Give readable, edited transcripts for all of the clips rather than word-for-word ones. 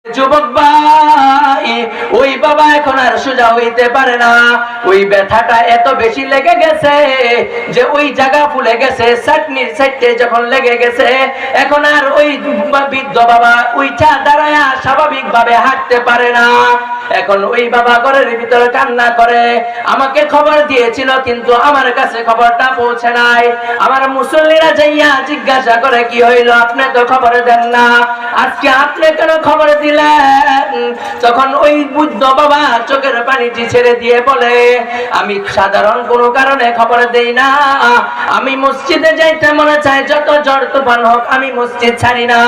যুবক ভাই, ওই বাবা এখন আর সোজা হইতে পারে না। ওই ব্যথাটা এত বেশি লেগে গেছে যে ওই জায়গা ফুলে গেছে, চাটনির সাইডে যখন লেগে গেছে, এখন আর ওই বৃদ্ধ বাবা উইঠা দাঁড়ায় স্বাভাবিক ভাবে হাঁটতে পারে না। এখন ওই বাবা ঘরের ভিতরে কান্না করে। আমাকে খবর দিয়েছিল, কিন্তু আমার কাছে খবরটা পৌঁছে নাই। আমার মুসল্লিরা যাইয়া জিজ্ঞাসা করে, কি হইল, আপনি তো খবর দেন না, আজকে আপনি কেন খবর দিলেন? তখন ওই বুদ্ধ বাবা চোখের পানিটি ছেড়ে দিয়ে বলে, আমি সাধারণ কোনো কারণে খবর দেই না। আমি মসজিদে যাইতে মনে চাই, যত ঝড় তুফান হোক আমি মসজিদ ছাড়ি না।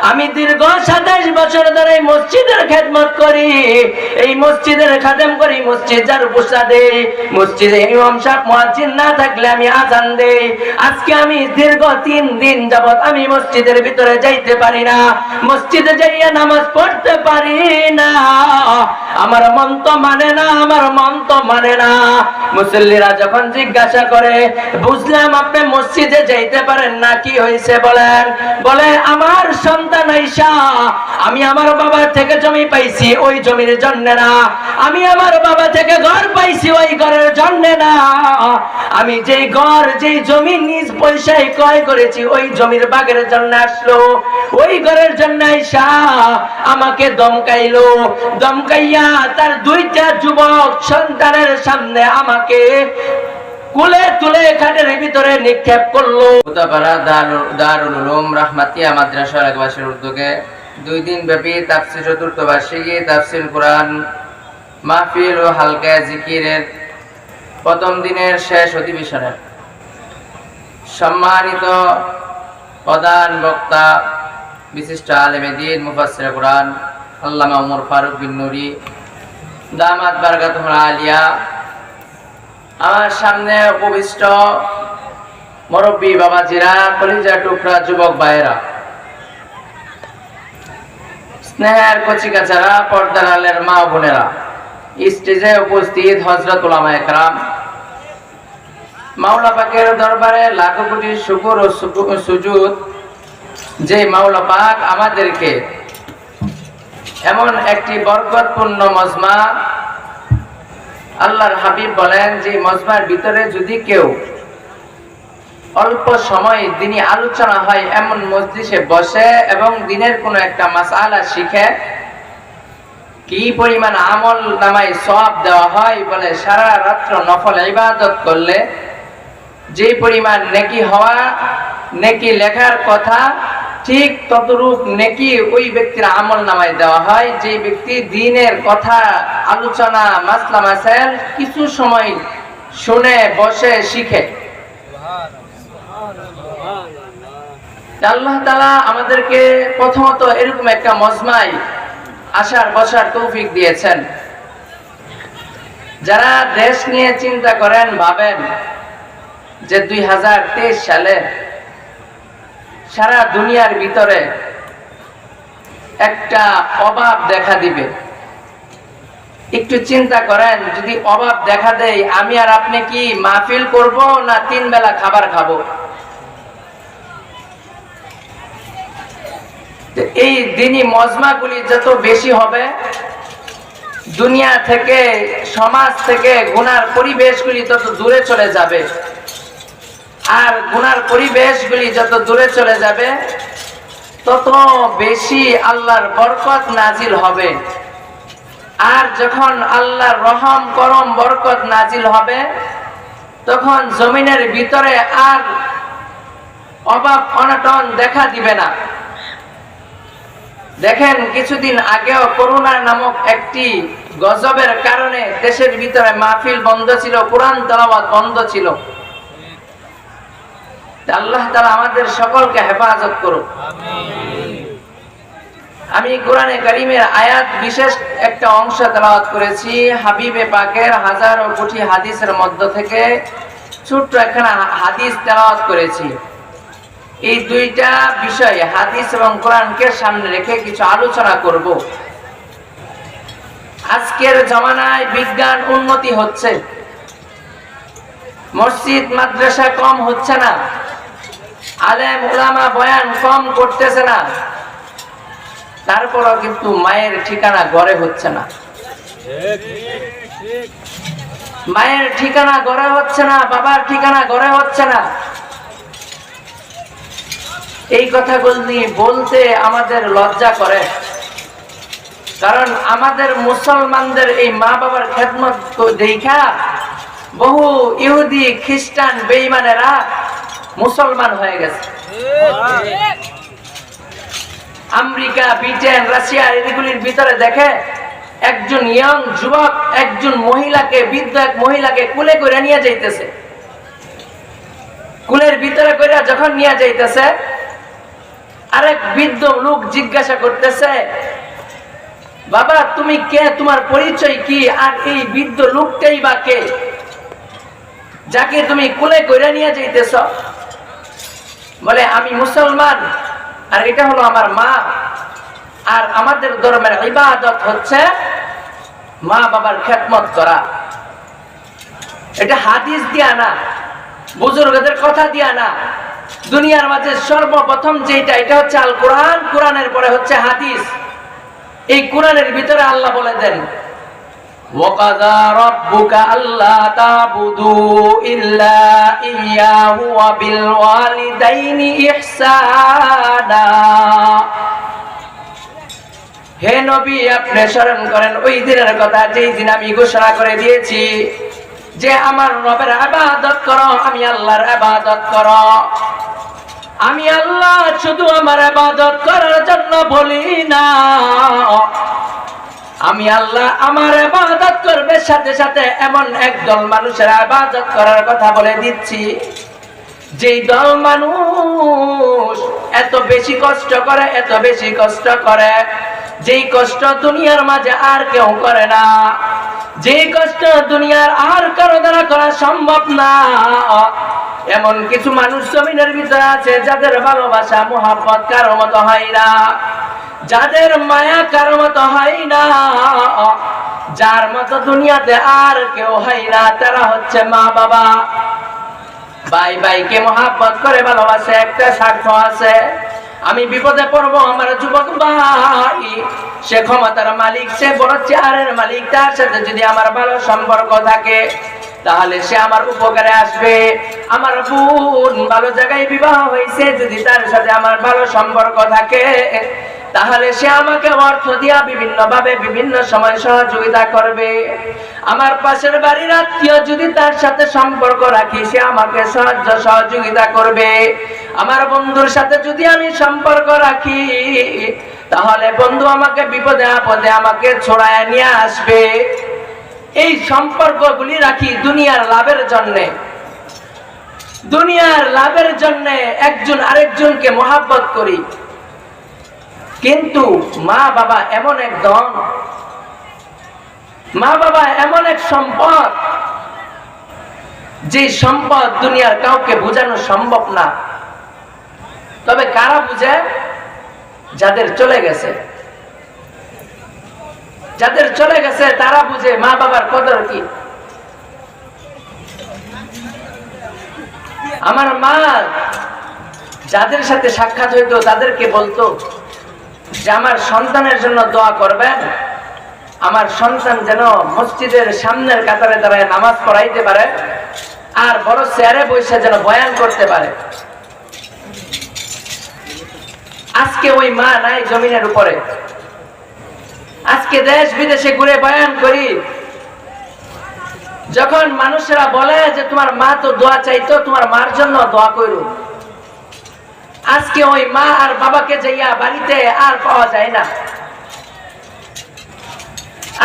আমি দীর্ঘ 27 বছর ধরে মসজিদের খেদমত করি, এই মসজিদের খাদেম করি, মসজিদ যার পোষা দেই, মসজিদে ইমাম সাহেব মুয়াজ্জিন না থাকলে আমি আজান দেই। আজকে আমি দীর্ঘ 3 দিন যাবত আমি মসজিদের ভিতরে যাইতে পারি না, মসজিদে যাইয়া নামাজ পড়তে পারি না। আমার মন তো মানে না, আমার মন তো মানে না। মুসল্লিরা যখন জিজ্ঞাসা করে, বুঝলাম আপনি মসজিদে যাইতে পারেন না, কি হয়েছে বলেন? বলে, আমার সন্তান আয়েশা, আমি আমার বাবার থেকে জমি পাইছি, ওই জমির জন্য না। আমি আমার বাবা থেকে ঘর পাইছি, ওই ঘরের জন্য না। আমি যেই ঘর, যেই জমি নিজ পয়সায় ক্রয় করেছি, ওই জমির বাগের জন্য আসলো, ওই ঘরের জন্য আয়েশা আমাকে দমকাইলো। দমকাইয়া তার 2টা যুবক সন্তানের সামনে আমাকে কুলে তুলে খাটের ভিতরে নিক্ষেপ করলো। উত্তরপাড়া দারুল উলুম রাহমাতিয়া মাদ্রাসার একবাসের উদ্যোগে 2 দিন ব্যাপী তাফসীর চতুর্থ বার্ষিকী তাফসীর কোরআন মাহফিল ও হালকা জিকিরের প্রথম দিনের শেষ অধিবেশনে সম্মানিত প্রধান বক্তা বিশিষ্ট আলেমে দ্বীন মুফাসসির কোরআন আল্লামা ওমর ফারুক বিন নুরি দামাত বারাকাতুহুল আলিয়া, আমার সামনে উপবিষ্ট মুরব্বী বাবাজিরা, কলিজা টুকরা যুবক ভাইয়েরা, স্নেহের কচিকাচারা, পর্দার আলের মা বোনেরা, স্টেজে উপস্থিত হযরত উলামায়ে কেরাম, মাওলা পাকের দরবারে লাখো কোটি শুকর ও সুজুদ যে মাওলা পাক আমাদেরকে এমন একটি বরকতপূর্ণ মজমা, আল্লাহর হাবিব বলেন যে মজমার ভিতরে যদি কেউ অল্প সময় দিনী আলোচনা হয় এমন মজলিসে বসে এবং দিনের কোনো একটা মাসআলা শিখে, কি পরিমাণ আমল নামায় সওয়াব দেওয়া হয়, বলে সারা রাত্র নফল ইবাদত করলে যে পরিমাণ নেকি হওয়া, নেকি লেখার কথা, ঠিক ততরূপ নেকি ওই ব্যক্তির আমল নামায় দেওয়া হয় যে ব্যক্তি দ্বীনের কথা, আলোচনা, মাসলা মাসাইল কিছু সময় শুনে বসে শিখে। আল্লাহ তাআলা আমাদেরকে প্রথমত এরকম একটা মজমায় আসার বসার তৌফিক দিয়েছেন। যারা দেশ নিয়ে চিন্তা করেন, ভাবেন যে 2023 সালে সারা দুনিয়ার ভিতরে একটা অভাব দেখা দিবে, একটু চিন্তা করেন, যদি অভাব দেখা দেয়, আমি আর আপনি কি মাহফিল করব না 3 বেলা খাবার খাবো? এই দিনী মজমাগুলি যত বেশি হবে, দুনিয়া থেকে, সমাজ থেকে গুনার পরিবেশগুলি তত দূরে চলে যাবে। আর গুনার পরিবেশগুলি যত দূরে চলে যাবে, তত বেশি আল্লাহর বরকত নাজিল হবে। আর যখন আল্লাহর রহম, করম, বরকত নাজিল হবে, তখন জমিনের ভিতরে আর অভাব অনটন দেখা দিবে না। দেখেন, কিছুদিন আগেও করোনা নামক একটি গজবের কারণে দেশের ভিতরে মাহফিল বন্ধ ছিল, কোরআন তেলাওয়াত বন্ধ ছিল। আল্লাহ তাআলা আমাদের সকলকে হেফাজত করুক। আমি কোরআনে কারীমের আয়াত বিশেষ একটা অংশ তেলাওয়াত করেছি। হাবিবে পাকের হাজারো কোটি হাদিসের মধ্য থেকে ছোট্ট একখানা হাদিস তেলাওয়াত করেছি। এই 2টা বিষয়, হাদিস এবং কোরআনকে সামনে রেখে কিছু আলোচনা করব। আজকের জামানায় বিজ্ঞান উন্নতি হচ্ছে, মসজিদ মাদ্রাসা কম হচ্ছে না, আলেম উলামা বয়ান কম করতেছে না, তারপরও কিন্তু মায়ের ঠিকানা ঘরে হচ্ছে না, মায়ের ঠিকানা ঘরে হচ্ছে না, বাবার ঠিকানা ঘরে হচ্ছে না। এই কথাগুলি বলতে আমাদের লজ্জা করে, কারণ আমাদের মুসলমানদের এই মা বাবার খেদমত দেখা বহু ইহুদি খ্রিস্টান বেঈমানেরা মুসলমান হয়ে গেছে। আমেরিকা, ব্রিটেন, রাশিয়া এগুলির ভিতরে দেখে একজন ইয়ং যুবক একজন মহিলাকে, বৃদ্ধ এক মহিলাকে কুলে করে নিয়ে যাইতেছে। কুলের ভিতরে করে যখন নিয়ে যাইতেছে, আরেক বৃদ্ধ লোক জিজ্ঞাসা করতেছে, বাবা তুমি কে, তোমার পরিচয় কি, আর এই বৃদ্ধ লোকটাই বা কে যাকে তুমি কুলে করে নিয়ে যাইতেছ? বলে আমি মুসলমান, আর এটা হলো আমার মা, আর আমাদের ধর্মের ইবাদত হচ্ছে মা বাবার খেদমত করা। এটা হাদিস দিয়া না, বুজুর্গদের কথা দিয়া না, দুনিয়ার মাঝে সর্বপ্রথম যেটা এটা হচ্ছে আল কোরআন, কোরআনের পরে হচ্ছে হাদিস। এই কোরআনের ভিতরে আল্লাহ বলে দেন, ওয়াকাযা রাব্বুকা আল্লা তা'বুদু ইল্লা ইয়্যাহু ওয়া বিল ওয়ালিদাইনি ইহসানা। হে নবী, আপনি স্মরণ করেন ওই দিনের কথা যেই দিন আমি ঘোষণা করে দিয়েছি যে আমার রবের ইবাদত করো, আমি আল্লাহর ইবাদত করো। আমি আল্লাহ শুধু আমার ইবাদত করার জন্য বলি না, আমি আল্লাহ আমার ইবাদত করবে সাথে সাথে এমন একদল মানুষের ইবাদত করার কথা বলে দিচ্ছি, যেই দল মানুষ এত বেশি কষ্ট করে, এত বেশি কষ্ট করে, যেই কষ্ট দুনিয়ার মাঝে আর কেউ করে না, যেই কষ্ট দুনিয়ার আর কারো দ্বারা করা সম্ভব না। এমন কিছু মানুষ জমিনের ভিতরে আছে যাদের ভালোবাসা মুহাব্বত কারো মতো হয় না, যাদের মায়া কারো মতো হয় না, যার মতো দুনিয়াতে আর কেউ হয় না, তারা হচ্ছে মা বাবা। ভাই ভাইকে মুহাব্বত করে ভালোবাসে, একটা স্বার্থ আছে, আমি বিপদে পড়বো, আমার যুবক ভাই সে ক্ষমতার মালিক, সে বড় চেয়ারের মালিক, তার সাথে যদি আমার ভালো সম্পর্ক থাকে তাহলে সে আমার উপকারে আসবে। আমার বোন ভালো জায়গায় বিবাহ হয়েছে, যদি তার সাথে আমার ভালো সম্পর্ক থাকে তাহলে সে আমাকে অর্থ দিয়া বিভিন্ন ভাবে বিভিন্ন সময় সহযোগিতা করবে। আমার পাশের বাড়ির আত্মীয় যদি তার সাথে সম্পর্ক রাখি, সে আমাকে সহযোগিতা করবে। আমার বন্ধুর সাথে যদি আমি সম্পর্ক রাখি তাহলে বন্ধু আমাকে বিপদে আপদে আমাকে ছড়ায় নিয়ে আসবে। এই সম্পর্কগুলি রাখি দুনিয়ার লাভের জন্য, দুনিয়ার লাভের জন্য একজন আরেকজনকে মহাব্বত করি। কিন্তু মা বাবা এমন এক ধন, মা বাবা এমন এক সম্পদ, যে সম্পদ দুনিয়ার কাউকে বোঝানো সম্ভব না। তবে কারা বুঝে? যাদের চলে গেছে, যাদের চলে গেছে তারা বুঝে মা বাবার কদর কি। আমার মা যাদের সাথে সাক্ষাৎ হইতো তাদেরকে বলতো যে আমার সন্তানের জন্য দোয়া করবেন, আমার সন্তান যেন মসজিদের সামনের কাতারে দাঁড়ায় নামাজ পড়াইতে পারে, আর বড় চেয়ারে বসে যেন বয়ান করতে পারে। আজকে ওই মা নাই জমিনের উপরে। আজকে দেশ বিদেশে ঘুরে বয়ান করি, যখন মানুষেরা বলে যে তোমার মা তো দোয়া চাইতো, তোমার মার জন্য দোয়া করো, আজকে ওই মা আর বাবাকে যাইয়া বাড়িতে আর পাওয়া যায় না।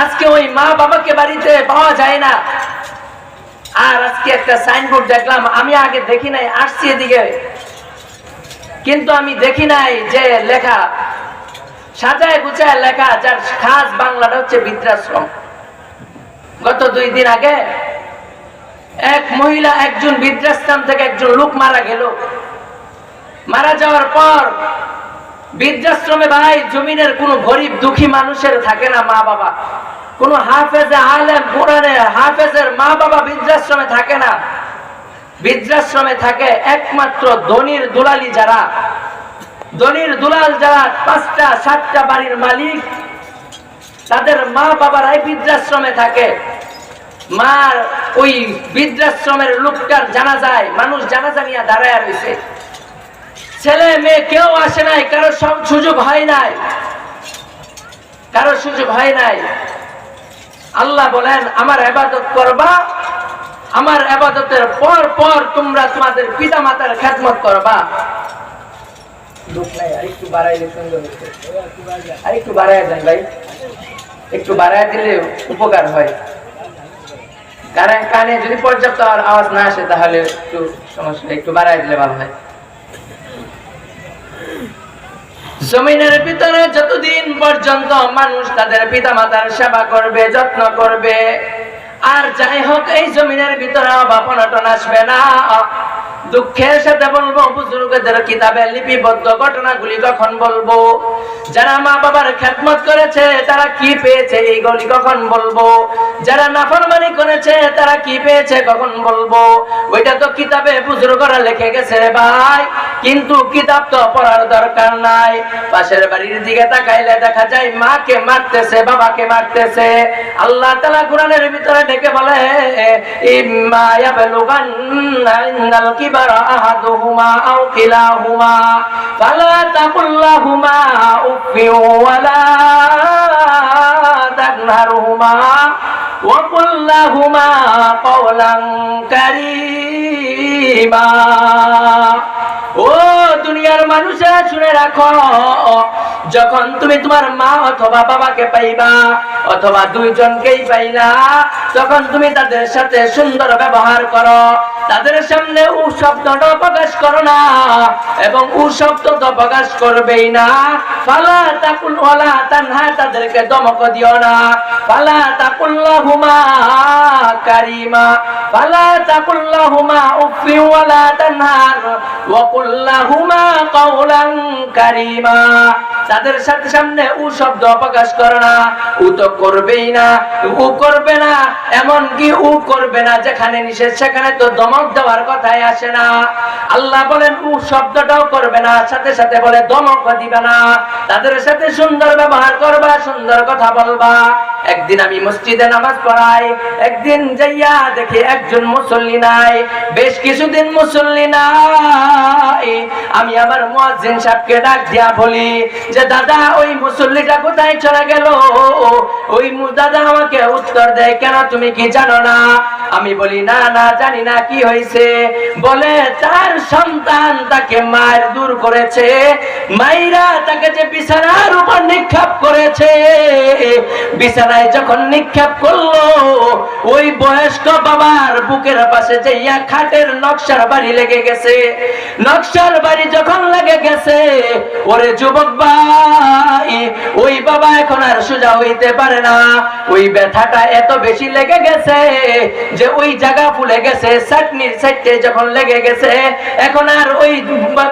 আজকে ওই মা বাবাকে বাড়িতে পাওয়া যায় না। আর আজকে একটা সাইনবোর্ড দেখলাম, আমি আগে দেখি নাই, আসছি এদিকে, কিন্তু আমি দেখি নাই যে লেখা সাজায় গুছায় লেখা, যার খাস বাংলাটা হচ্ছে বৃদ্ধাশ্রম। গত 2 দিন আগে এক মহিলা একজন বৃদ্ধাশ্রম থেকে একজন লোক মারা গেল। মারা যাওয়ার পর বৃদ্ধাশ্রমে ভাই জমিনের কোন গরিব দুঃখী মানুষের থাকে না মা বাবা, কোন হাফেজে আলেম কোরআনের হাফেজের মা বাবা বৃদ্ধাশ্রমে থাকে না। বৃদ্ধাশ্রমে থাকে একমাত্র ধনীর দুলালি যারা, ধনির দুলাল যারা 5টা 7টা বাড়ির মালিক, তাদের মা বাবারাই বৃদ্ধাশ্রমে থাকে। মার ওই বৃদ্ধাশ্রমের লোকটার জানাজায় মানুষ জানাজা নিয়ে দাঁড়ায় রয়েছে, ছেলে মেয়ে কেউ আসে নাই, কারো সুযোগ হয় নাই, কারো সুযোগ হয় নাই। আল্লাহ বলেন আমার ইবাদত করবা, আমার ইবাদতের পর পর তোমরা তোমাদের পিতা মাতার খেদমত করবা। একটু বাড়াইলে সুন্দর হচ্ছে, একটু বাড়াই দেন ভাই, একটু বাড়াই দিলে উপকার হয়। কারণ কানে যদি পর্যাপ্ত আওয়াজ না আসে তাহলে একটু সমস্যা, একটু বাড়াই দিলে ভালো হয়। জমিনের ভিতরে যতদিন পর্যন্ত মানুষ তাদের পিতা মাতার সেবা করবে, যত্ন করবে, আর যাই হোক এই জমিনের ভিতরে অভাব অনটন আসবে না। দুঃখের সাথে বলবো, বুজুর্গদের কিতাবে লিপিবদ্ধ ঘটনাগুলি কখন বলবো, যারা মা বাবার খেদমত করেছে তারা কি পেয়েছে এইগুলি কখন বলবো, যারা নাফরমানি করেছে তারা কি পেয়েছে কখন বলবো। ওইটা তো কিতাবে বুজুর্গরা লিখে গেছে রে ভাই, কিন্তু কিতাব তো পড়ার দরকার নাই। পাশের বাড়ির দিকে তাকাইলে দেখা যায় মাকে মারতেছে, বাবাকে মারতেছে। আল্লাহ তাআলা কোরআনের ভিতরে ডেকে বলে ইম্মা ইয়াবলুগান্না ইনদাল কিবারা আহাদুহুমা আও কিলাহুমা ফালা তাকুল্লাহুমা উফফিন ওয়ালা তানহারহুমা ওয়া কুল লাহুমা কাওলান কারীমা। ও দুনিয়ার মানুষেরা শুনে রাখো, যখন তুমি তোমার মা অথবা বাবাকে পাইবা অথবা দুইজনকেই পাইলা, তখন তুমি তাদের সাথে সুন্দর ব্যবহার করো, তাদের সামনে উ শব্দটা প্রকাশ করো না, এবং উ শব্দ তো প্রকাশ করবেই না। ফালা তাকুল ওয়ালা তানহা, তাদেরকে ধমক দিও না। ফালা তাকুল্লাহুমা কারিমা, ফালা তাকুল্লাহুমা উফফি ওয়ালা তানহার ওয়া কুল্লাহুমা কাওলান কারীমা। তাদের সাথে সামনে উ শব্দ প্রকাশ করো না, উ তো করবেই না, উ করবে না, এমন কি উ করবে না যেখানে নিষেধ সেখানে তো ধমক দেওয়ার কথাই আসে না। আল্লাহ বলেন উ শব্দটাও করবে না, সাথে সাথে বলে ধমক দিবে না। তাদের সাথে সুন্দর ব্যবহার করবা, সুন্দর কথা বলবা। একদিন আমি মসজিদে নামাজ পড়াই, একদিন যাইয়া দেখি একজন মুসল্লি নাই, বেশ কিছুদিন মুসল্লি নাই। আমি আমার মুয়াজ্জিন সাহেবকে ডাক দিয়া বলি যে দাদা ওই মুসল্লিটা কোথায় চলে গেল? ওই দাদা আমাকে উত্তর দেয়, কেন তুমি কি জানো না? আমি বলি না না জানি না, কি হয়েছে? বলে তার সন্তান তাকে মার দূর করেছে, মাইরা তাকে যে বিছানার উপর নিক্ষেপ করেছে, বিছানায় যখন নিক্ষেপ করলো ওই বয়স্ক বাবার বুকের পাশে যাইয়া খাটের নকশার বাড়ি লেগে গেছে। নকশার বাড়ি যখন লেগে গেছে, ওরে যুবক ভাই, ওই বাবা এখন আর সোজা হইতে পারে না। ওই ব্যথাটা এত বেশি লেগে গেছে যে ওই জায়গা ফুলে গেছে, চাটনির সাইডে যখন লেগে গেছে, এখন আর ওই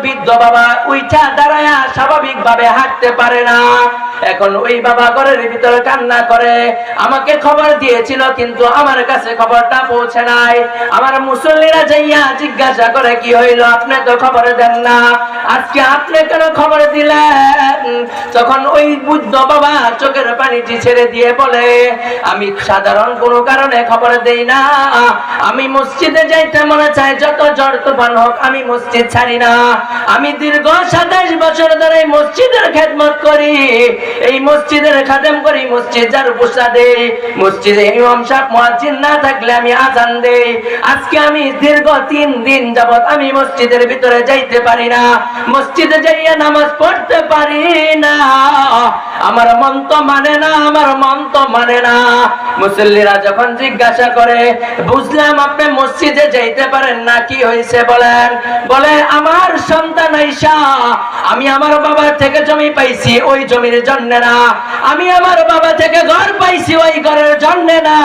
বৃদ্ধ বাবা উইঠা দাঁড়ায়া স্বাভাবিক ভাবে হাঁটতে পারে না। এখন ওই বাবা ঘরের ভিতরে কান্না করে। আমাকে খবর দিয়েছিল কিন্তু আমার কাছে খবরটা পৌঁছে নাই। আমার মুসল্লিরা যাইয়া জিজ্ঞাসা করে কি হইল, আপনি তো খবর দেন না, আজকে আপনি কেন খবর দিলেন? তখন ওই বুদ্ধ বাবা চোখের পানিটি ছেড়ে দিয়ে বলে, আমি সাধারণ কোনো কারণে খবর দেই না, আমি মসজিদে যাইতে মনে চাই, যত ঝড় তুফান হোক আমি মসজিদ ছাড়ি না। আমি দীর্ঘ 27 বছর ধরে মসজিদের খেদমত করি, এই মসজিদের খাদেম করি, মসজিদ যার পোষা দেই, মসজিদে ইমাম সাহেব মুয়াজ্জিন না থাকলে আমি আজান দেই। আজকে আমি দীর্ঘ 3 দিন যাবত আমি মসজিদের ভিতরে যাইতে পারি না, মসজিদে যাইয়া নামাজ পড়তে পারি না। আমার মন তো মানে না, আমার মন তো মানে না। মুসল্লিরা যখন জিজ্ঞাসা করে, বুঝলাম আপনি মসজিদে যাইতে পারেন না, কি হয়েছে বলেন? বলে আমার সন্তান আয়েশা, আমি আমার বাবা থেকে জমি পাইছি, ওই জমির জন্য না। আমি আমার বাবা থেকে ঘর পাইছি, ওই ঘরের জন্য না।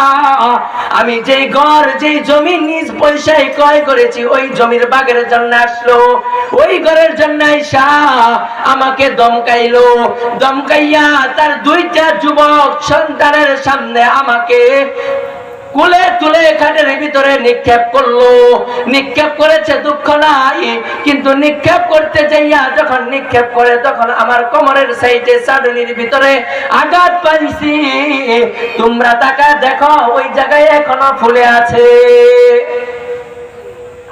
আমি যেই ঘর যেই জমি নিজ পয়সায় ক্রয় করেছি, ওই জমির বাগের জন্য আসলো, ওই ঘরের জন্য আয়েশা আমাকে দমকাইলো। দমকাইয়া তার 2টা যুবক সন্তানের সামনে আমাকে কুলে তুলে খাটের ভিতরে নিক্ষেপ করলো। নিক্ষেপ করেছে, দুঃখ নাই, কিন্তু নিক্ষেপ করতে যাইয়া যখন নিক্ষেপ করে তখন আমার কোমরের সাইডে চাদনির ভিতরে আঘাত পাইছি। তোমরা তাকা দেখো, ওই জায়গায় এখনো ফুলে আছে।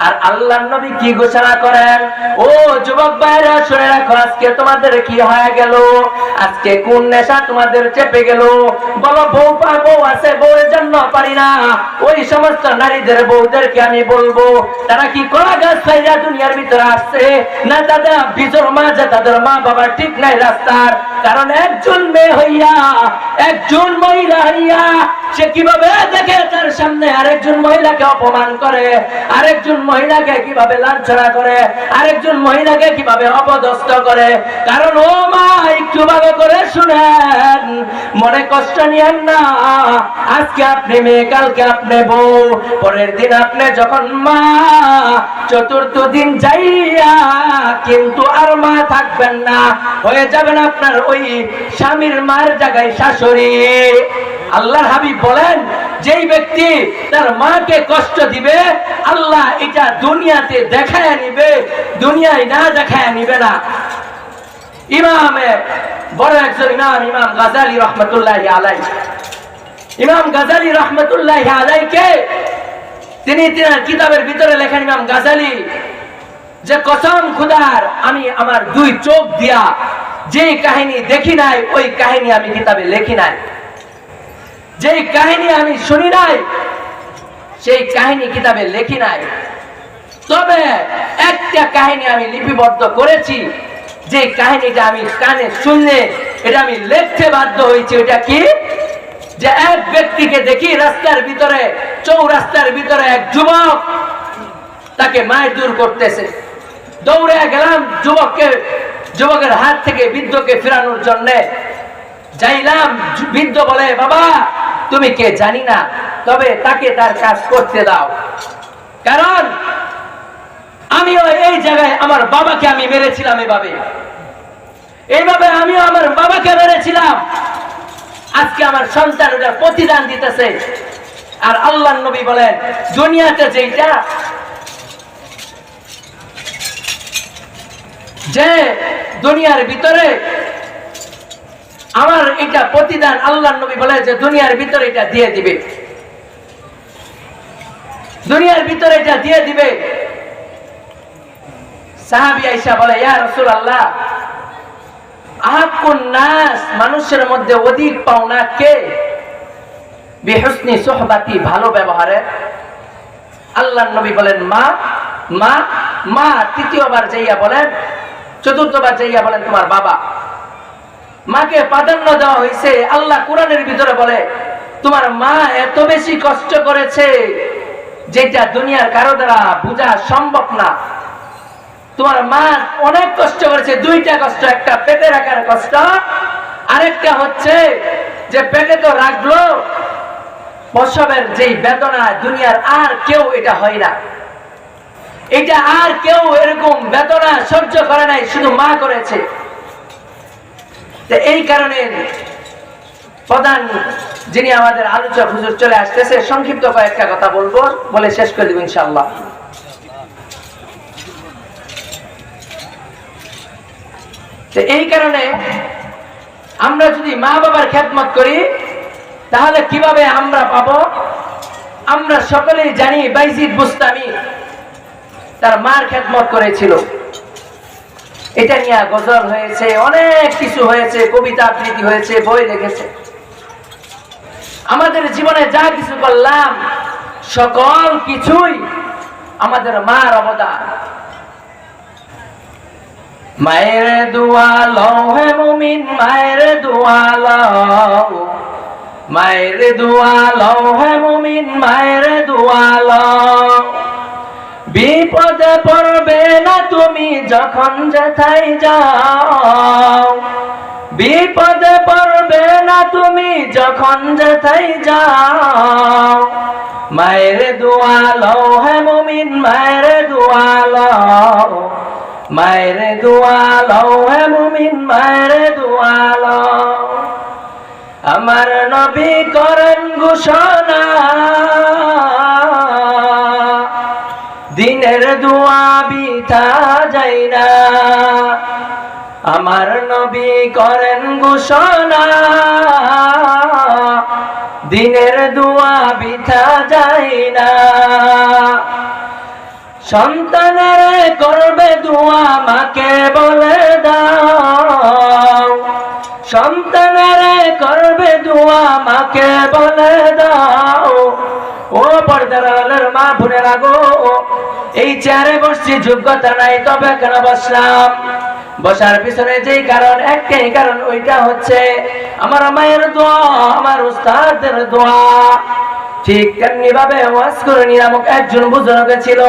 আর আল্লাহর নবী কি ঘোষণা করেন? ও যুবক ভাইরা শুনে রাখো, আজকে তোমাদের কি হয়ে গেল? আজকে কোন নেশা তোমাদের চেপে গেল? বলো বউ আছে, বউয়ের জন্য পারি না। ওই সমস্ত নারীদের বউদেরকে আমি বলবো, তারা কি কলা গাছ ছাইরা দুনিয়ার ভিতরে আসছে, না তাদের বিজর মাঝে তাদের মা বাবা ঠিক নাই রাস্তার? কারণ একজন মেয়ে হইয়া, একজন মহিলা হইয়া সে কিভাবে দেখে তার সামনে আরেকজন মহিলাকে অপমান করে, আরেকজন মহিলাকে কিভাবে লাঞ্ছনা করে, আরেকজন মহিলাকে কিভাবে অপদস্থ করে। কারণ ও মা, একটু ভালো করে শুনেন, মনে কষ্ট নিয়েন না। আজকে আপনি মেয়ে, কালকে আপনি বউ, পরের দিন আপনি যখন মা, চতুর্থ দিন যাইয়া কিন্তু আর মা থাকবেন না, হয়ে যাবেন আপনার ওই স্বামীর মার জায়গায় শাশুড়ি। আল্লাহর হাবিব বলেন, যেই ব্যক্তি তার মাকে কষ্ট দিবে, আল্লাহ এটা দুনিয়াতে দেখায় নিবে, দুনিয়ায় না দেখায় নিবে না। ইমামে বড় একজন ইমাম গাজালি রহমতুল্লাহি আলাইহি, ইমাম গাজালি রহমতুল্লাহি আলাইহিকে তিনি তার কিতাবের ভিতরে লেখেন, ইমাম গাজালি, যে কসম খুদার, আমি আমার দুই চোখ দিয়া যে কাহিনী দেখি নাই, ওই কাহিনী আমি কিতাবে লেখি নাই। যেই কাহিনী আমি শুনি নাই, সেই কাহিনী কিতাবে লেখি নাই। তবে একটা কাহিনী আমি লিপিবদ্ধ করেছি, যে কাহিনীটা আমি কানে শুনলে এটা আমি লিখতে বাধ্য হয়েছি। ওইটা কি? যে এক ব্যক্তিকে দেখি রাস্তার ভিতরে, চৌরাস্তার ভিতরে এক যুবক তাকে মায়ের দূর করতেছে। দৌড়ে গেলাম যুবকের হাত থেকে বৃদ্ধকে ফেরানোর জন্য। যাইলাম, বৃদ্ধ বলে, বাবা তুমি কে জানি না, তবে তাকে তার কাজ করতে দাও, কারণ আমিও এই জায়গায় আমার বাবাকে আমি মেরেছিলাম, এইভাবে আমিও আমার বাবাকে মেরেছিলাম। আজকে আমার সন্তান ওটার প্রতিদান দিতেছে। আর আল্লাহর নবী বলেন, দুনিয়াতে যেটা, যে দুনিয়ার ভিতরে আমার এটা প্রতিদান, আল্লাহর নবী বলে যে দুনিয়ার ভিতরে এটা দিয়ে দিবে, দুনিয়ার ভিতরে এটা দিয়ে দিবে। সাহাবী আয়েশা বলে, ইয়া রাসূলুল্লাহ, আহাক্কুন নাস, মানুষের মধ্যে অধিক পাওনা কে? বিহুসনি সুহবাতি, ভালো ব্যবহারে। আল্লাহর নবী বলেন, মা মা মা। তৃতীয়বার যাইয়া বলেন, চতুর্থবার যাইয়া বলেন, তোমার বাবা। মাকে প্রাধান্য দেওয়া হয়েছে। আল্লাহ কোরআনের ভিতরে বলে, তোমার মা এত বেশি কষ্ট করেছে যেটা দুনিয়ার কারো দ্বারা বোঝা সম্ভব না। তোমার মা অনেক কষ্ট করেছে, দুইটা কষ্ট, একটা পেটে রাখার কষ্ট, আরেকটা হচ্ছে যে পেটে তো রাখলো, প্রসবের যেই বেদনা, দুনিয়ার আর কেউ এটা হয় না, এটা আর কেউ এরকম বেদনা সহ্য করে নাই, শুধু মা করেছে। এই কারণে প্রধান যিনি আমাদের আলোচক হুজুর চলে আসতেছে, সংক্ষিপ্ত কয়েকটা কথা বলবো, বলে শেষ করে দেব ইনশাআল্লাহ। এই কারণে আমরা যদি মা বাবার খেদমত করি, তাহলে কিভাবে আমরা পাবো? আমরা সকলেই জানি বাইজিদ বুস্তামি তার মার খেদমত করেছিল। এটা নিয়ে গজল হয়েছে, অনেক কিছু হয়েছে, কবিতা আবৃত্তি হয়েছে, বই লিখেছে। আমাদের জীবনে যা কিছু করলাম, সকল কিছুই আমাদের মার অবদান। মায়ের দোয়া লও হে মুমিন, মায়ের দোয়া লও, মায়ের দোয়া লও হে মুমিন, মায়ের দোয়া লও। বিপদে পড়বে না তুমি যখন যেথায় যাও, বিপদে পড়বে না তুমি যখন যেথায় যাও। মায়ের দোয়া লও হে মুমিন, মায়ের দোয়া লও, মায়ের দোয়া লও হে মুমিন, মায়ের দোয়া লও। আমার নবী করেন ঘোষণা, দিনের দোয়া বিথা যায় না। আমার নবী করেন ঘোষণা, দিনের দোয়া বিথা যায় না। সন্তানের করবে দোয়া মাকে বলে দাও, সন্তানের করবে দোয়া মাকে বলে দাও। ও পর্দার আলের মা বোনেরা গো, এই চেয়ারে বসছি যোগ্যতা নাই তবে কেন বসলাম? বসার পিছনে যেই কারণ, একটাই কারণ, ওইটা হচ্ছে আমার মায়ের দোয়া, আমার উস্তাদের দোয়া। ঠিক তেমনি ভাবে ওয়াসকুরনি নামক একজন বুজুর্গ ছিল,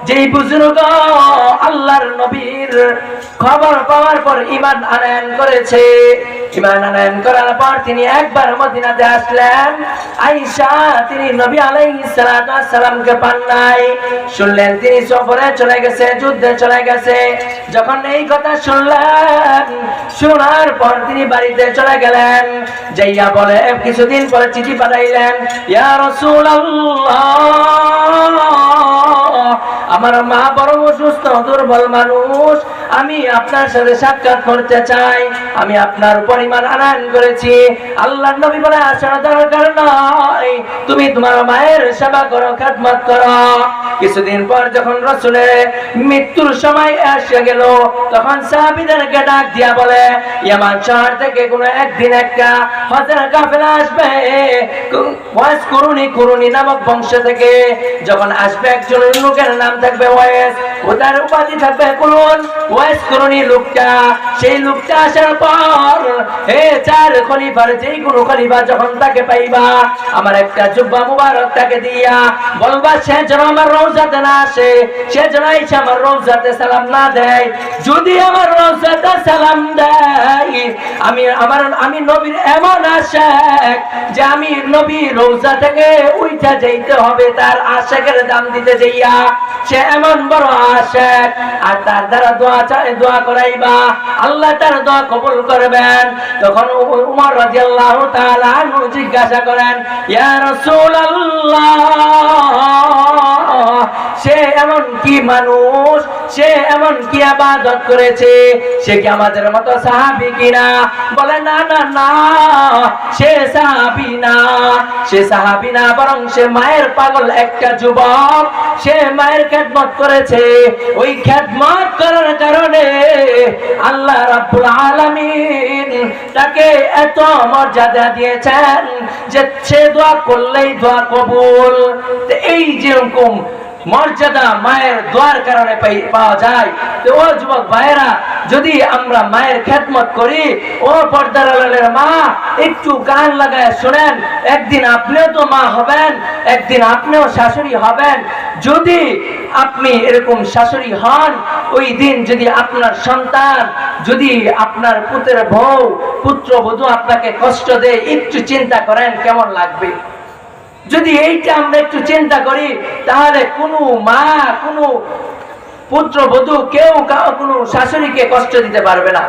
যেই বুজুর্গ আল্লাহর নবীর খবর পাওয়ার পর ঈমান আনয়ন করেছে। ঈমান আনয়ন করার পর তিনি একবার মদিনাতে আসলেন। আয়েশা তিনি নবী আলাইহিস সালাতু ওয়াস সালামকে পান নাই, শুনলেন তিনি সফরে চলে গেছে, যুদ্ধে চলে গেছে। যখন এই কথা শুনলেন, শোনার পর তিনি বাড়িতে চলে গেলেন। যাইয়া বলে কিছুদিন পরে চিঠি পাঠাইলেন, ইয়া রাসূলুল্লাহ, আমার মা বড় অসুস্থ, দুর্বল মানুষ, আমি আপনার সাথে সাক্ষাৎ করতে চাই, আমি আপনার উপর ঈমান আনয়ন করেছি। আল্লাহর নবী বলে, আসার দরকার নাই, তুমি তোমার মায়ের সেবা করো, খেদমত করো। কিছুদিন পর যখন রাসূলের মৃত্যুর সময় এসে গেল, তখন সাহাবীদেরকে ডাক দিয়া বলে, ইয়ামান শহর থেকে কোনো একদিন একটা হজের কাফেলা আসবে, ওয়াসকুরনি নামক বংশ থেকে। যখন আসবে একজন লোকের নাম থাকবে ওয়াইস, ওটার উপাধি থাকবে কুরুন। ওয়াসকুরনি লোকটা, সেই লোকটা আসার পর চার খলিফার যেই কোনো খলিফা যখন তাকে পাইবা, আমার একটা জুব্বা মুবারক তাকে দিয়া বলবা সে যেন আমার রওজাতে না আসে, সে যেন এসে আমার রওজাতে সালাম না দেয়। যদি আমার রওজাতে সালাম দেয়, আমি নবীর এমন আশিক যে আমি নবীর রওজা থেকে উঠা যাইতে হবে তার আশিকের দাম দিতে যাইয়া। সে এমন বড় আশিক, আর তার দ্বারা দোয়া করাইবা, আল্লাহ তার দোয়া কবুল করবেন। তখন উমর রাদিয়াল্লাহু তাআলা আনহু জিজ্ঞাসা করেন, ইয়া রাসূলুল্লাহ, সে এমন কি মানুষ, সে এমন কি ইবাদত করেছে, সে কি আমাদের মতো সাহাবী কিনা? বলে, না না না, সে সাহাবী না, সে সাহাবী না, বরং সে মায়ের পাগল একটা যুবক। সে মায়ের খেদমত করেছে, ওই খেদমত করার কারণে আল্লাহ রাব্বুল আলামিন তাকে এত মর্যাদা দিয়েছেন যে সে দোয়া করলেই দোয়া কবুল। এই যেরকম মর্যাদা মায়ের দোয়ার কারণে পাওয়া যায়, তো ও যুবক ভাইয়েরা, যদি আমরা মায়ের খেদমত করি, ও পর্দার আড়ালের মা, একটু কান লাগায় শুনেন, একদিন আপনিও তো মা হবেন, একদিন আপনিও শাশুড়ি হবেন। যদি আপনি এরকম শাশুড়ি হন, ওই দিন যদি আপনার সন্তান, যদি আপনার পুত্রের বউ, পুত্রবধূ আপনাকে কষ্ট দেয়, একটু চিন্তা করেন কেমন লাগবে। যদি এইটা আমরা একটু চিন্তা করি, তাহলে কোনো মা, কোনো পুত্রবধূ, কেউ কোনো শাশুড়িকে কষ্ট দিতে পারবে না।